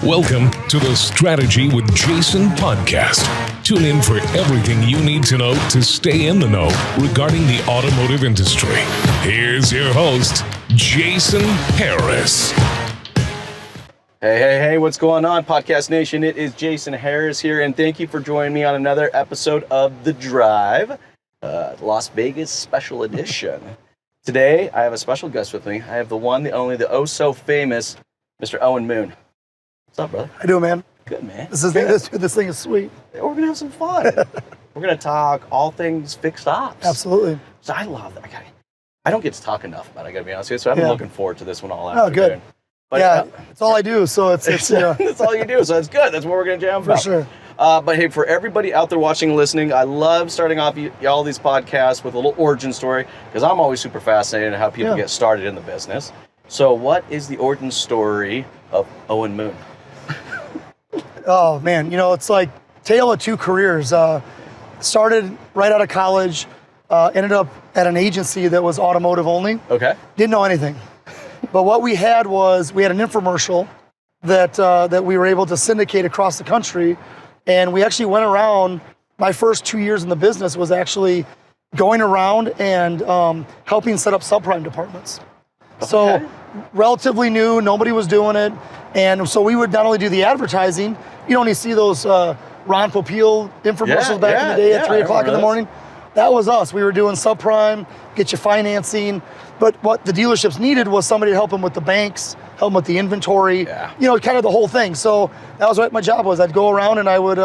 Welcome to the Strategy with Jason podcast. Tune in for everything you need to know to stay in the know regarding the automotive industry. Here's your host, Jason Harris. Hey, what's going on, Podcast Nation? It is Jason Harris here, and thank you for joining me on another episode of The Drive, Las Vegas Special Edition. Today, I have a special guest with me. I have the one, the only, the oh-so-famous Mr. Owen Moon. What's up, brother? How you doing, man? Good, man. This thing is sweet. We're going to have some fun. We're going to talk all things fixed ops. Absolutely. So I love that. I don't get to talk enough about it, I got to be honest with you, so I've been looking forward to this one all afternoon. Oh, good. But, it's all I do, so it's That's all you do, so it's good. That's what we're going to jam about. For sure. But hey, for everybody out there watching and listening, I love starting off all these podcasts with a little origin story, because I'm always super fascinated in how people get started in the business. So what is the origin story of Owen Moon? Oh, man. It's like tale of two careers. Started right out of college, ended up at an agency that was automotive only. Okay. Didn't know anything. But what we had was, we had an infomercial that we were able to syndicate across the country. And we actually went around, my first 2 years in the business was actually going around and helping set up subprime departments. Okay. So relatively new, nobody was doing it. And so we would not only do the advertising, you only see those Ron Popeil infomercials back in the day at 3 o'clock in the morning. That was us. We were doing subprime, get you financing. But what the dealerships needed was somebody to help them with the banks, help them with the inventory, kind of the whole thing. So that was what my job was. I'd go around and I would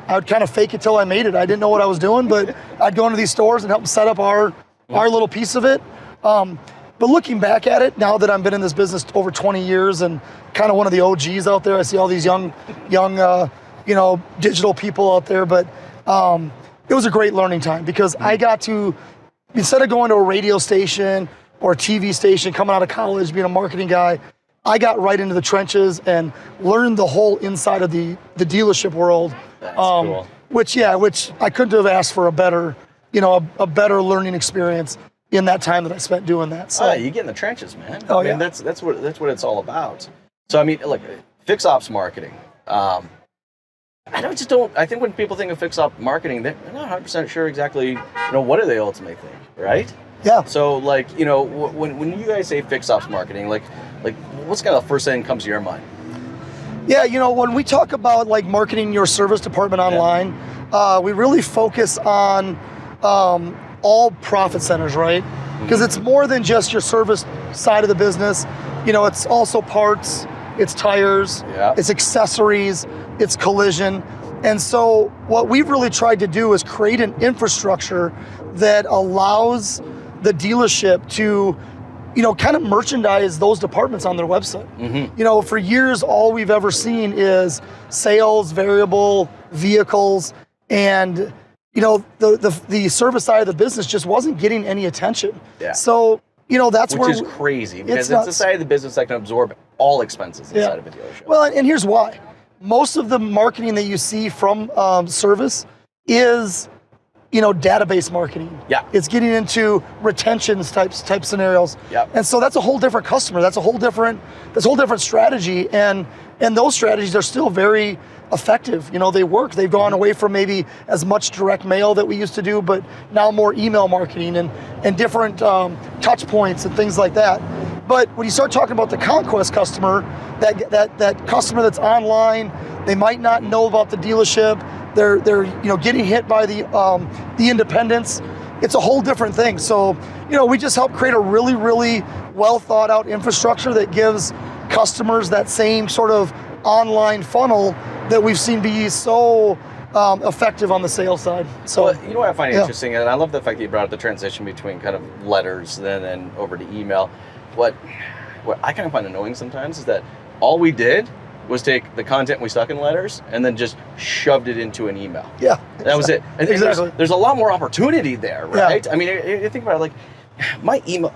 kind of fake it till I made it. I didn't know what I was doing, but I'd go into these stores and help them set up our little piece of it. But looking back at it, now that I've been in this business over 20 years and kind of one of the OGs out there, I see all these young, digital people out there. But it was a great learning time, because I got to, instead of going to a radio station or a TV station, coming out of college, being a marketing guy, I got right into the trenches and learned the whole inside of the dealership world. That's cool. Which I couldn't have asked for a better learning experience in that time that I spent doing that. So you get in the trenches, man. Oh, I mean, that's what it's all about. So I mean, look, fix ops marketing. I think when people think of fix op marketing, they're not 100% sure exactly, what do they ultimately think, right? Yeah. So when you guys say fix ops marketing, like what's kind of the first thing that comes to your mind? Yeah, when we talk about like marketing your service department online, we really focus on all profit centers, right? Because it's more than just your service side of the business. It's also parts, it's tires, it's accessories, it's collision. And so what we've really tried to do is create an infrastructure that allows the dealership to, kind of merchandise those departments on their website. Mm-hmm. For years, all we've ever seen is sales, variable, vehicles, and the service side of the business just wasn't getting any attention. Yeah. So, that's Which is crazy, because it's the side of the business that can absorb all expenses inside of a dealership. Well, and here's why. Most of the marketing that you see from service is, database marketing. Yeah. It's getting into retentions type scenarios. Yeah. And so that's a whole different customer. That's a whole different strategy. And those strategies are still very effective. They work. They've gone away from maybe as much direct mail that we used to do, but now more email marketing and different touch points and things like that. But when you start talking about the conquest customer, that customer that's online, they might not know about the dealership. They're getting hit by the independents. It's a whole different thing. So we just help create a really, really well thought out infrastructure that gives customers that same sort of online funnel that we've seen be so effective on the sales side. So what I find interesting, and I love the fact that you brought up the transition between kind of letters then over to email. What I kind of find annoying sometimes is that all we did was take the content we stuck in letters and then just shoved it into an email. Yeah. That was it. And exactly. There's a lot more opportunity there, right? Yeah. I mean, you think about it, like my email,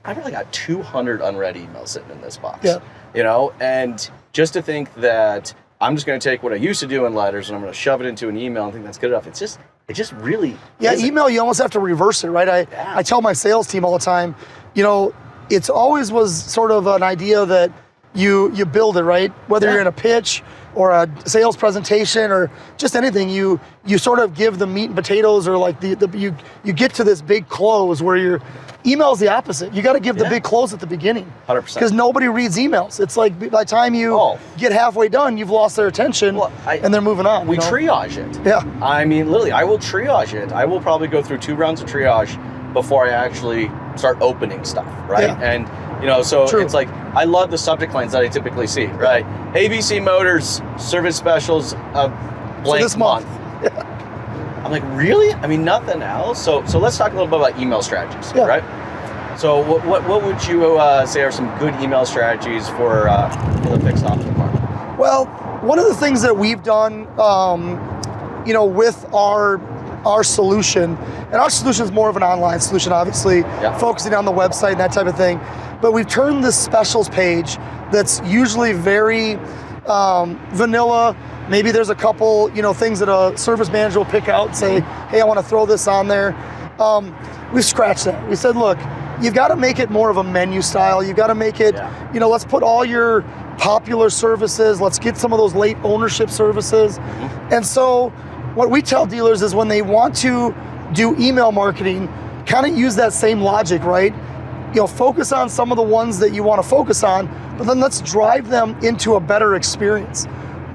I probably got 200 unread emails sitting in this box. Yeah. And just to think that I'm just going to take what I used to do in letters and I'm going to shove it into an email and think that's good enough. It just really isn't. Email, you almost have to reverse it, right? I tell my sales team all the time, it's always was sort of an idea that you build it, right? Whether you're in a pitch or a sales presentation or just anything, you sort of give the meat and potatoes, or like you get to this big close where your email's the opposite. You got to give the big close at the beginning. 100%. Because nobody reads emails. It's like by the time you get halfway done, you've lost their attention and they're moving on. We triage it. Yeah. I mean, literally, I will triage it. I will probably go through 2 rounds of triage before I actually start opening stuff, right? Yeah. And so it's like, I love the subject lines that I typically see, right? ABC Motors service specials of blank this month. I'm like, really? I mean, nothing else? So let's talk a little bit about email strategies, right? So what would you say are some good email strategies for the fixed ops department? Well, one of the things that we've done, with our solution, and our solution is more of an online solution, obviously, focusing on the website and that type of thing. But we've turned this specials page that's usually very vanilla. Maybe there's a couple, things that a service manager will pick out and say, hey, I want to throw this on there. We've scratched that. We said, look, you've got to make it more of a menu style. You've got to make it, let's put all your popular services. Let's get some of those late ownership services. And so what we tell dealers is when they want to do email marketing, kind of use that same logic, right? Focus on some of the ones that you want to focus on, but then let's drive them into a better experience.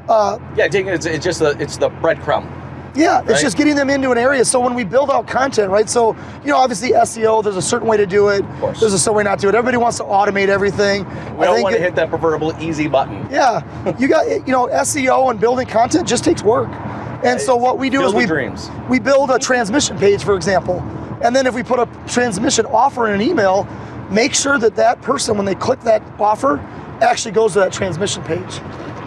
It's just the breadcrumb. Yeah, it's just getting them into an area. So when we build out content, right? So, obviously SEO, there's a certain way to do it. Of course. There's a certain way not to do it. Everybody wants to automate everything. We don't want to hit that preferable easy button. Yeah, you got, SEO and building content just takes work. And so what we do is we build a transmission page, for example. And then if we put a transmission offer in an email, make sure that person, when they click that offer, actually goes to that transmission page.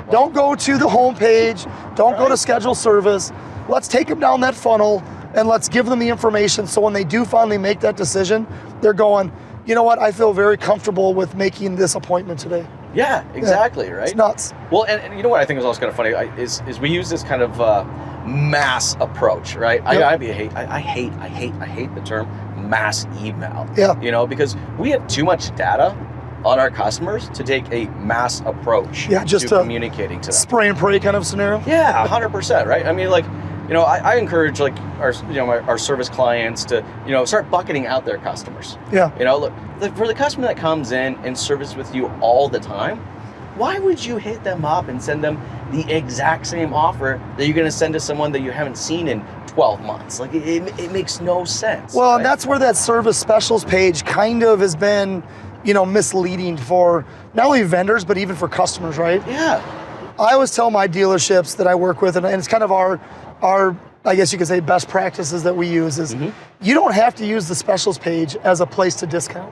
Don't go to the home page. Don't go to schedule service. Let's take them down that funnel and let's give them the information so when they do finally make that decision, they're going, you know what, I feel very comfortable with making this appointment today. Yeah, exactly, right? It's nuts. Well, and you know what I think is also kind of funny is we use this kind of mass approach, right? I hate the term mass email. Yeah. Because we have too much data on our customers to take a mass approach just to communicating to them. Spray and pray kind of scenario. Yeah, 100%, right? I mean, I encourage our service clients to start bucketing out their customers. Yeah. Look, for the customer that comes in and service with you all the time, why would you hit them up and send them the exact same offer that you're going to send to someone that you haven't seen in 12 months? Like it makes no sense. Well, right? And that's where that service specials page kind of has been, misleading for not only vendors but even for customers, right? Yeah. I always tell my dealerships that I work with, and it's kind of our I guess you could say best practices that we use is you don't have to use the specials page as a place to discount.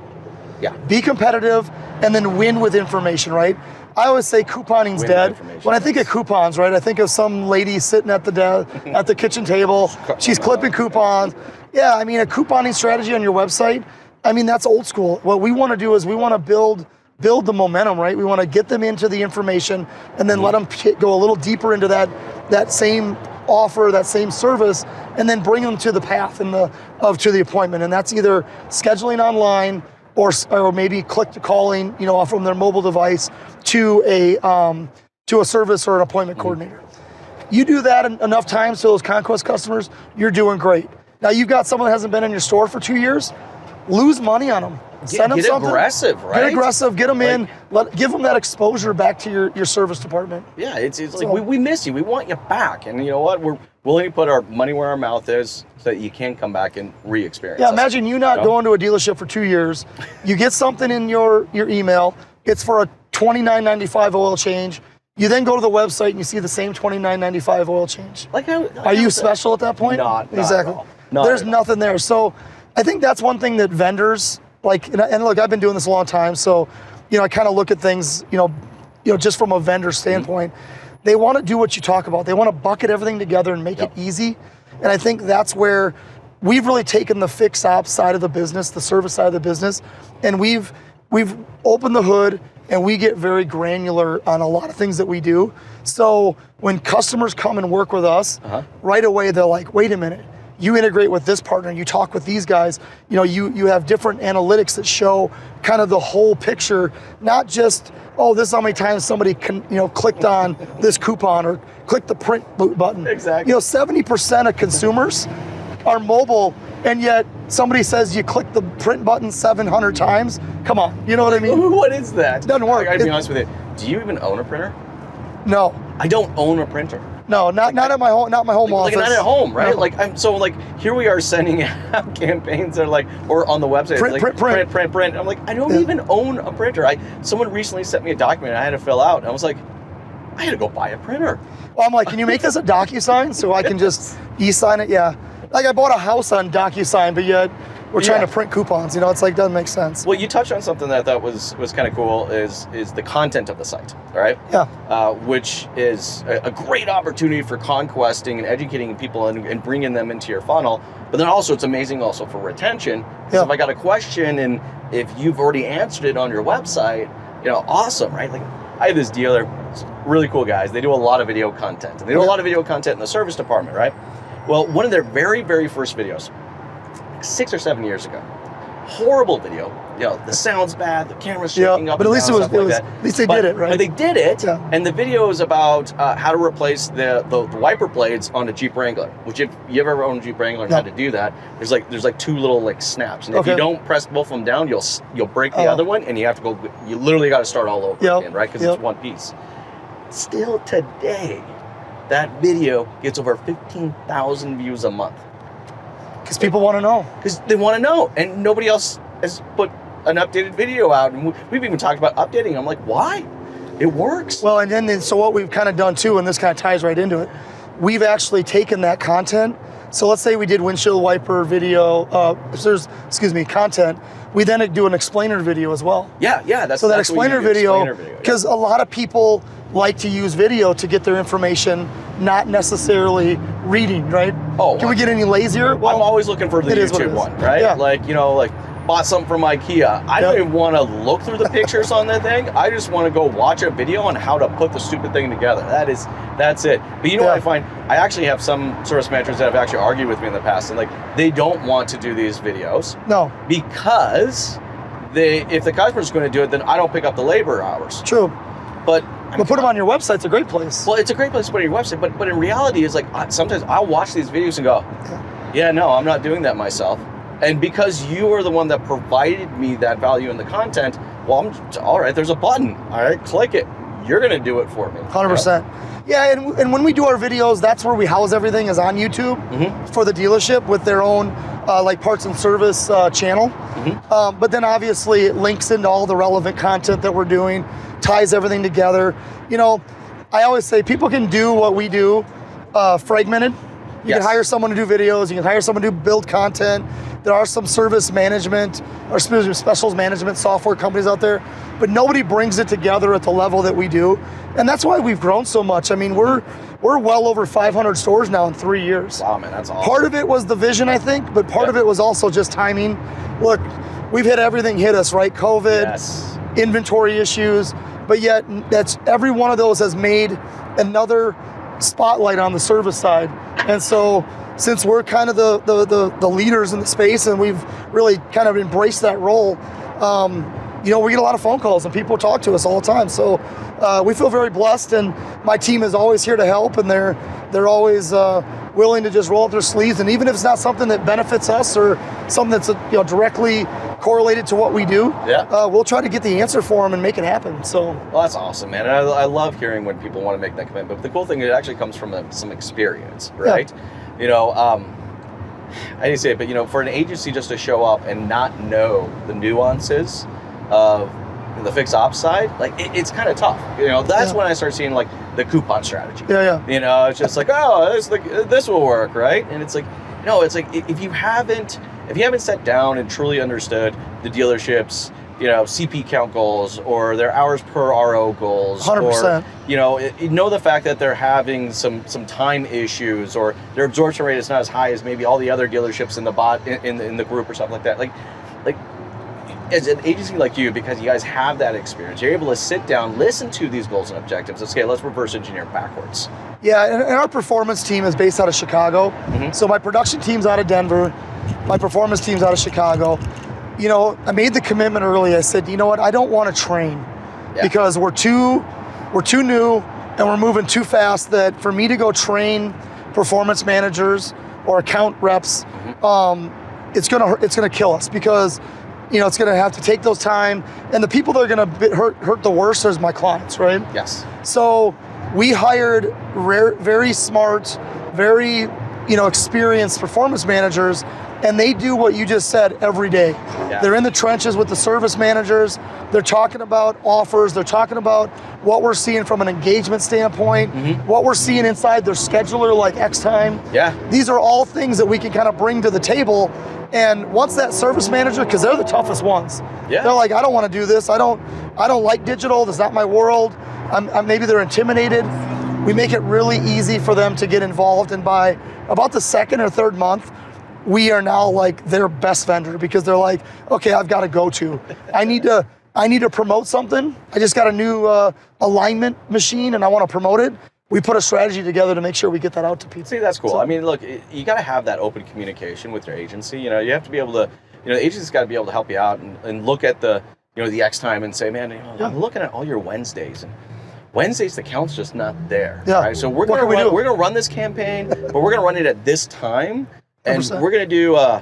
Yeah. Be competitive and then win with information, right? I always say couponing's dead. When I think of coupons, right, I think of some lady sitting at the kitchen table. She's clipping coupons. Yeah, I mean, a couponing strategy on your website, I mean, that's old school. What we want to do is we want to build the momentum, right? We want to get them into the information and then let them go a little deeper into that same offer, that same service, and then bring them to the path to the appointment. And that's either scheduling online or maybe click to calling, from their mobile device to a service or an appointment coordinator. You do that enough times to those conquest customers, you're doing great. Now you've got someone that hasn't been in your store for 2 years, lose money on them. Send them something. Get aggressive, right? Get aggressive, get them in, give them that exposure back to your service department. Yeah, it's like we miss you, we want you back. And you know what, we're willing to put our money where our mouth is so that you can come back and re-experience us. Imagine you not going to a dealership for 2 years, you get something in your email, it's for a $29.95 oil change, you then go to the website and you see the same $29.95 oil change. Are you special at that point? Not exactly. There's nothing there. So I think that's one thing that vendors, and look, I've been doing this a long time, so I kind of look at things, just from a vendor standpoint. They want to do what you talk about. They want to bucket everything together and make it easy. And I think that's where we've really taken the fix ops side of the business, the service side of the business, and we've opened the hood and we get very granular on a lot of things that we do. So when customers come and work with us, right away they're like, wait a minute, you integrate with this partner, you talk with these guys, you know, you have different analytics that show kind of the whole picture, not just, oh, this is how many times somebody clicked on this coupon or clicked the print button. Exactly. You know, 70% of consumers are mobile, and yet somebody says you click the print button 700 times. Come on, you know what I mean? What is that? Doesn't work. I gotta be honest with you. Do you even own a printer? No. I don't own a printer. No, not at my home, not my home office. Like not at home, right? No. Like here we are sending out campaigns that are like, or on the website, print. I'm like, I don't even own a printer. Someone recently sent me a document I had to fill out, and I was like, I had to go buy a printer. Well, I'm like, can you make this a DocuSign so I can just e-sign it? Yeah. Like I bought a house on DocuSign, but yet we're trying to print coupons. You know, it's like, doesn't make sense. Well, you touched on something that I thought was kind of cool is the content of the site, right? Yeah. Which is a great opportunity for conquesting and educating people and bringing them into your funnel. But then also it's amazing also for retention. Because if I got a question and if you've already answered it on your website, you know, awesome, right? Like I have this dealer, really cool guys. They do a lot of video content. And they do a lot of video content in the service department, right? Well, one of their very, very first videos, 6 or 7 years ago, horrible video. You know, the sound's bad, the camera's shaking up. But at least and it down, was like at least they did it, right? But they did it, and the video is about how to replace the wiper blades on a Jeep Wrangler. Which, if you ever owned a Jeep Wrangler and had to do that, there's like two little like snaps, and if you don't press both of them down, you'll break the other one, and you have to go. You literally got to start all over again, right? Because it's one piece. Still today, that video gets over 15,000 views a month. Because people want to know. Because they want to know, and nobody else has put an updated video out, and we've even talked about updating. I'm like, why? It works. Well, and then so what we've kind of done too, and this kind of ties right into it, we've actually taken that content. So let's say we did windshield wiper video, content. We then do an explainer video as well. Yeah. That's explainer video, because a lot of people like to use video to get their information, not necessarily reading, right? Oh, can we get any lazier? Well, I'm always looking for the YouTube one, right? Yeah. Like, you know, like bought something from IKEA. I don't even want to look through the pictures on that thing. I just want to go watch a video on how to put the stupid thing together. That's it. But you know what I find? I actually have some service managers that have actually argued with me in the past, and like they don't want to do these videos. No. Because if the customer's going to do it, then I don't pick up the labor hours. True. But put them on your website. It's a great place. Well, it's a great place to put on your website, but in reality, it's like sometimes I'll watch these videos and go, yeah, no, I'm not doing that myself. And because you are the one that provided me that value in the content, well, all right, there's a button. All right, click it. You're going to do it for me. 100%. Yeah, and when we do our videos, that's where we house everything is on YouTube for the dealership with their own like parts and service channel. But then obviously it links into all the relevant content that we're doing, ties everything together. You know, I always say people can do what we do fragmented. You can hire someone to do videos. You can hire someone to build content. There are some service management or specials management software companies out there, but nobody brings it together at the level that we do. And that's why we've grown so much. I mean, we're well over 500 stores now in 3 years. Wow, man, that's awesome. Part of it was the vision, I think, but part of it was also just timing. Look, we've had everything hit us, right? COVID, inventory issues, but yet that's every one of those has made another spotlight on the service side. And so since we're kind of the leaders in the space and we've really kind of embraced that role, you know, we get a lot of phone calls and people talk to us all the time. So we feel very blessed, and my team is always here to help, and they're always willing to just roll up their sleeves. And even if it's not something that benefits us or something that's directly correlated to what we do, we'll try to get the answer for them and make it happen. So, well, that's awesome, man. And I love hearing when people want to make that commitment. But the cool thing, it actually comes from some experience, right? You know, I didn't say it, but you know, for an agency just to show up and not know the nuances of the fixed ops side, like it's kind of tough. You know, that's when I start seeing like the coupon strategy. You know, it's just like, oh, this will work, right? And it's like, no, it's like if you haven't sat down and truly understood the dealership's, you know, CP count goals or their hours per RO goals, 100%. or you know the fact that they're having some time issues or their absorption rate is not as high as maybe all the other dealerships in the in the group or something like that. Like, as an agency like you, because you guys have that experience, you're able to sit down, listen to these goals and objectives. Okay, let's reverse engineer backwards. Yeah, and our performance team is based out of Chicago. So my production team's out of Denver. My performance team's out of Chicago. You know, I made the commitment early. I said, you know what? I don't want to train because we're too new and we're moving too fast. That for me to go train performance managers or account reps, it's gonna kill us, because you know it's gonna have to take those time, and the people that are gonna hurt the worst is my clients, right? Yes. So we hired very smart, very experienced performance managers, and they do what you just said every day. Yeah. They're in the trenches with the service managers. They're talking about offers. They're talking about what we're seeing from an engagement standpoint, what we're seeing inside their scheduler, like X time. Yeah. These are all things that we can kind of bring to the table. And once that service manager, because they're the toughest ones, they're like, I don't want to do this. I don't like digital. That's not my world. Maybe they're intimidated. We make it really easy for them to get involved, and by about the second or third month, we are now like their best vendor, because they're like, okay, I've got to go to. I need to promote something. I just got a new alignment machine and I want to promote it. We put a strategy together to make sure we get that out to people. See, that's cool. So, I mean, look, you got to have that open communication with your agency. You know, you have to be able to, the agency's got to be able to help you out and look at the, the X time and say, man, I'm looking at all your Wednesdays, and Wednesdays, the count's just not there. Yeah. Right? So we're gonna run this campaign, but we're gonna run it at this time, and 100%. We're gonna do a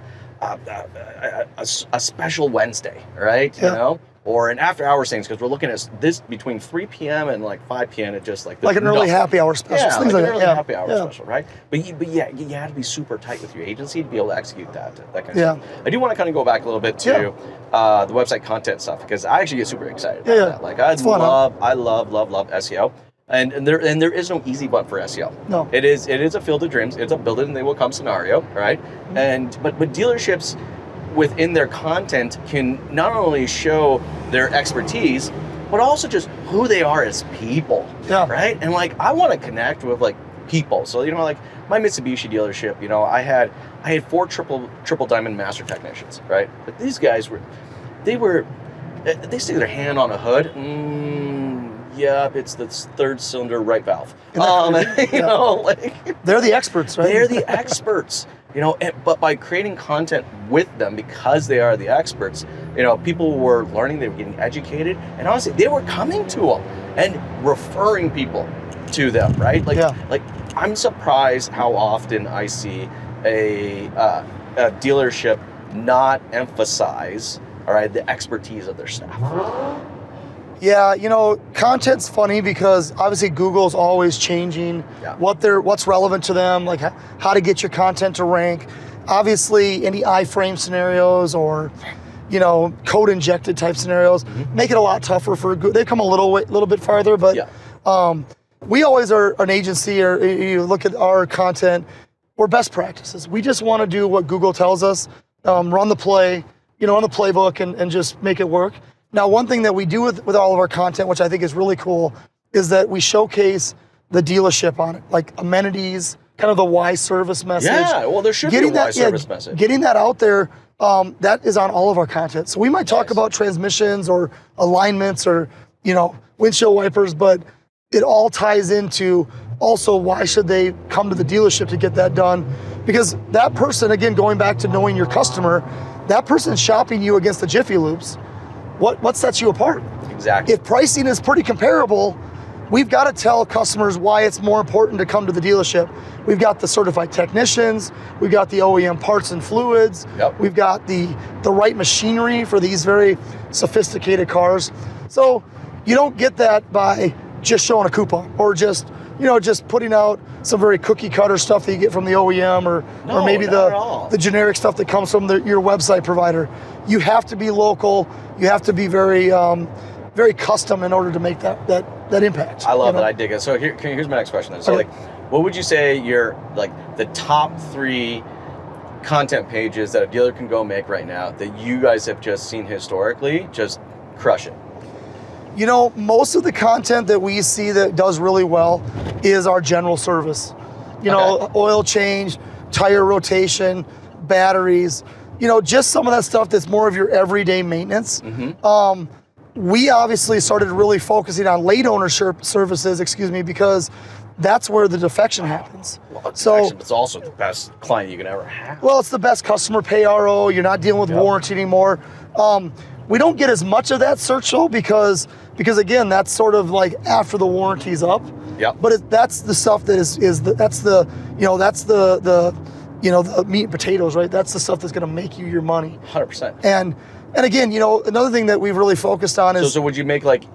special Wednesday, right? Yeah. You know, or an after hours things, because we're looking at this between 3 p.m. and like 5 p.m. It just like an early happy hour special. Yeah, like an early happy hour special, right? But you have to be super tight with your agency to be able to execute that kind of stuff. I do want to kind of go back a little bit to the website content stuff, because I actually get super excited about that. Like I love SEO. And there is no easy button for SEO. No. It is a field of dreams. It's a build it and they will come scenario, right? But dealerships within their content can not only show their expertise, but also just who they are as people, right? And like, I want to connect with like people. So, like my Mitsubishi dealership, I had 4 triple diamond master technicians, right? But these guys they stick their hand on a hood. Yep, it's the 3rd cylinder right valve. They're the experts, right? They're the experts. But by creating content with them, because they are the experts, people were learning, they were getting educated, and honestly, they were coming to them and referring people to them, right? Like I'm surprised how often I see a dealership not emphasize, all right, the expertise of their staff. Yeah, content's funny because obviously Google's always changing what's relevant to them, like how to get your content to rank. Obviously, any iframe scenarios or code injected type scenarios make it a lot tougher for Google. They've come a little bit farther, but we always are an agency, or you look at our content, we're best practices. We just want to do what Google tells us, run the play, on the playbook and just make it work. Now, one thing that we do with all of our content, which I think is really cool, is that we showcase the dealership on it, like amenities, kind of the why service message. Yeah, well, there should be a why service message. Getting that out there, that is on all of our content. So we might talk about transmissions or alignments or, windshield wipers, but it all ties into also why should they come to the dealership to get that done? Because that person, again, going back to knowing your customer, that person's shopping you against the Jiffy Lubes. What sets you apart? Exactly. If pricing is pretty comparable, we've got to tell customers why it's more important to come to the dealership. We've got the certified technicians, we've got the OEM parts and fluids, we've got the right machinery for these very sophisticated cars. So you don't get that by just showing a coupon or just putting out some very cookie cutter stuff that you get from the OEM or maybe the generic stuff that comes from your website provider. You have to be local. You have to be very very custom in order to make that impact. I love that. I dig it. So here's my next question then. So what would you say your the top 3 content pages that a dealer can go make right now that you guys have just seen historically just crush it? Most of the content that we see that does really well is our general service. Oil change, tire rotation, batteries. just some of that stuff that's more of your everyday maintenance. We obviously started really focusing on late ownership services, because that's where the defection happens. Well, it's also the best client you can ever have. Well, it's the best customer pay RO. You're not dealing with warranty anymore. We don't get as much of that search though, because again, that's sort of like after the warranty's up. Yep. But that's the stuff that that's the meat and potatoes, right? That's the stuff that's going to make you your money. 100%. And again, another thing that we've really focused on is... So would you make like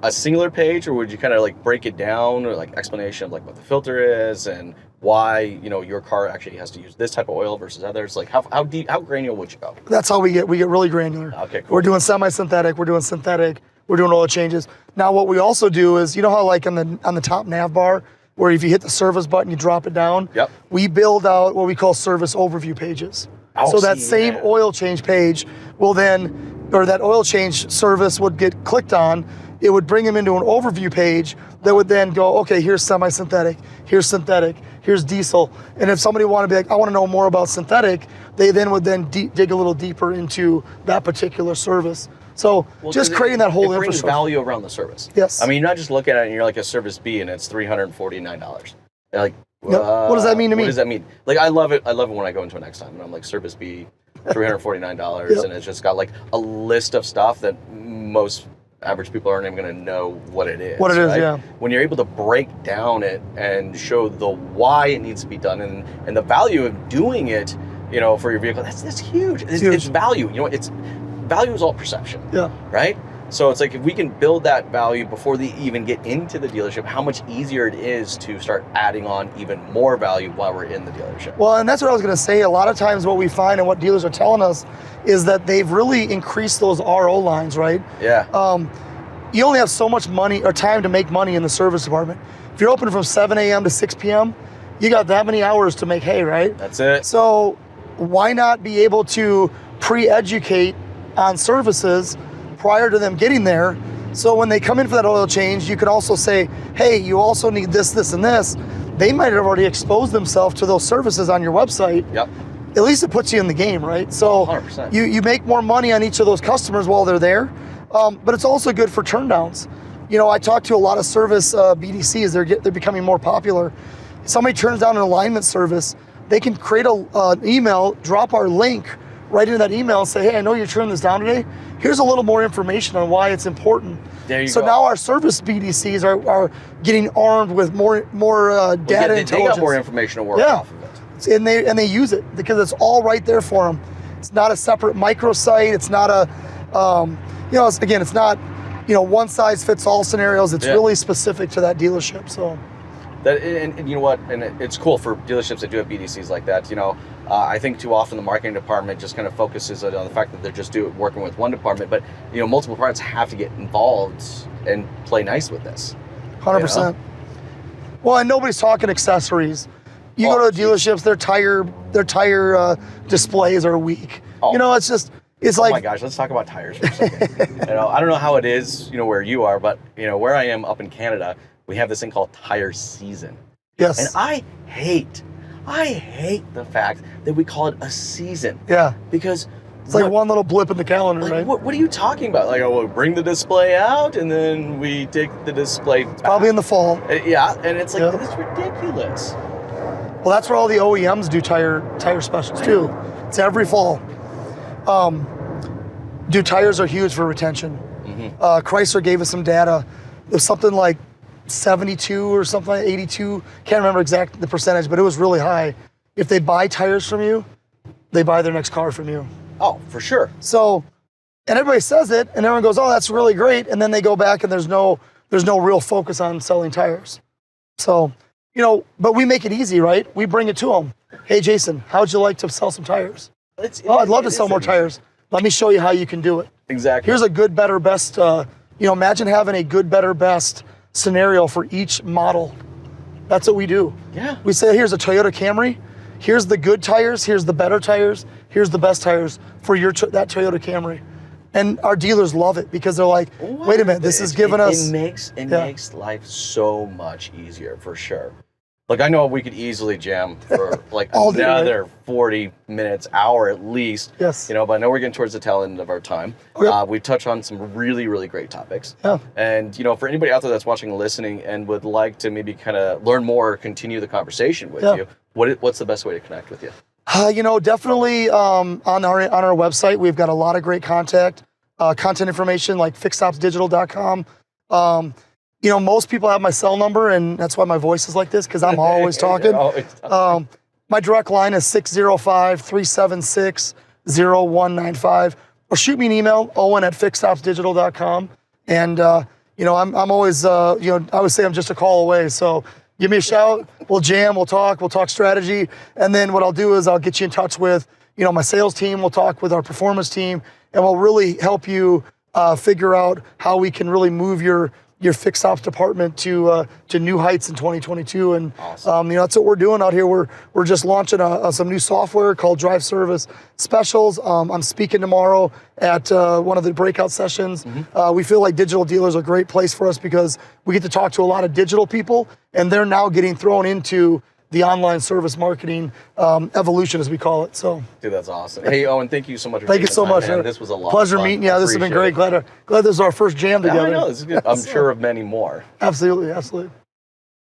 a singular page, or would you kind of like break it down, or like explanation of like what the filter is and why, your car actually has to use this type of oil versus others? Like how granular would you go? That's how we get really granular. Okay, cool. We're doing semi-synthetic, we're doing synthetic, we're doing oil changes. Now what we also do is, how like on the top nav bar, where if you hit the service button, you drop it down. Yep. We build out what we call service overview pages. So that same oil change page will then, or that oil change service would get clicked on. It would bring them into an overview page that would then go, okay, here's semi-synthetic, here's synthetic, here's diesel. And if somebody wanted to be like, I want to know more about synthetic, they then would then dig a little deeper into that particular service. So just creating that whole infrastructure. It brings value around the service. Yes. I mean, you're not just looking at it and you're like a service B and it's $349. You're like, what does that mean to me? What does that mean? Like, I love it when I go into a next time and I'm like, service B, $349, and it's just got like a list of stuff that most average people aren't even going to know what it is. What it is, yeah. When you're able to break down it and show the why it needs to be done and the value of doing it, for your vehicle, that's huge. It's value. Value is all perception. Yeah. Right? So it's like, if we can build that value before they even get into the dealership, how much easier it is to start adding on even more value while we're in the dealership. Well, and that's what I was going to say. A lot of times what we find and what dealers are telling us is that they've really increased those RO lines, right? Yeah. You only have so much money or time to make money in the service department. If you're open from 7 a.m. to 6 p.m., you got that many hours to make hay, right? That's it. So why not be able to pre-educate on services prior to them getting there? So when they come in for that oil change, you can also say, hey, you also need this, this, and this. They might have already exposed themselves to those services on your website. Yep. At least it puts you in the game, right? So 100%. You make more money on each of those customers while they're there, but it's also good for turndowns. I talk to a lot of service BDCs. They're becoming more popular. If somebody turns down an alignment service, they can create an email, drop our link right into that email and say, hey, I know you're turning this down today. Here's a little more information on why it's important. There you go. So now our service BDCs are getting armed with more data intelligence. They got more information to work off of it. And they use it because it's all right there for them. It's not a separate microsite. It's not it's not one size fits all scenarios. It's really specific to that dealership. So. And you know what? And it's cool for dealerships that do have BDCs like that. I think too often the marketing department just kind of focuses on the fact that they're just working with one department, but multiple departments have to get involved and play nice with this. 100%. Well, and nobody's talking accessories. You go to dealerships, their tire displays are weak. It's like. Oh my gosh, let's talk about tires for a second. I don't know how it is, where you are, but where I am up in Canada, we have this thing called tire season. Yes. And I hate the fact that we call it a season. Yeah. Because it's like one little blip in the calendar, right? What are you talking about? Like, we bring the display out and then we take the display back. Probably in the fall. Yeah, and it's like, it's ridiculous. Well, that's where all the OEMs do tire specials too. It's every fall. Tires are huge for retention. Mm-hmm. Chrysler gave us some data. It was something like 72 or something like 82. Can't remember exact the percentage, but it was really high. If they buy tires from you, they buy their next car from you. Oh, for sure. So, and everybody says it, and everyone goes, "Oh, that's really great," and then they go back and there's no real focus on selling tires. So, but we make it easy, right? We bring it to them. Hey, Jason, how'd you like to sell some tires? I'd love to sell more tires. Let me show you how you can do it. Exactly. Here's a good, better, best. Imagine having a good, better, best scenario for each model. That's what we do. Yeah. We say, here's a Toyota Camry. Here's the good tires. Here's the better tires. Here's the best tires for that Toyota Camry. And our dealers love it because they're like, wait a minute, this is giving us. It makes life so much easier, for sure. Like, I know we could easily jam for like All day, another 40 minutes, hour at least. Yes. You know, but I know we're getting towards the tail end of our time. Okay. We've touched on some really, really great topics. Yeah. And, you know, for anybody out there that's watching and listening and would like to maybe kind of learn more or continue the conversation with you, what's the best way to connect with you? You know, definitely on our website, we've got a lot of great content information like fixedopsdigital.com. You know, most people have my cell number, and that's why my voice is like this, because I'm always talking. My direct line is 605-376-0195. Or shoot me an email, owen@fixedopsdigital.com. And, you know, I'm always, you know, I always say I'm just a call away. So give me a shout. We'll jam, we'll talk strategy. And then what I'll do is I'll get you in touch with, you know, my sales team. We'll talk with our performance team, and we'll really help you figure out how we can really move your fixed ops department to new heights in 2022. And awesome. you know, that's what we're doing out here. We're just launching some new software called Drive Service Specials. I'm speaking tomorrow at one of the breakout sessions. We feel like digital dealers are a great place for us because we get to talk to a lot of digital people, and they're now getting thrown into the online service marketing evolution, as we call it. So, dude, that's awesome. Hey, Owen, thank you so much. Thank you so much. Man. This was a lot. Pleasure of fun. meeknow. Yeah, this has been great. Glad this is our first jam together. I know. This is good. I'm sure of many more. Absolutely.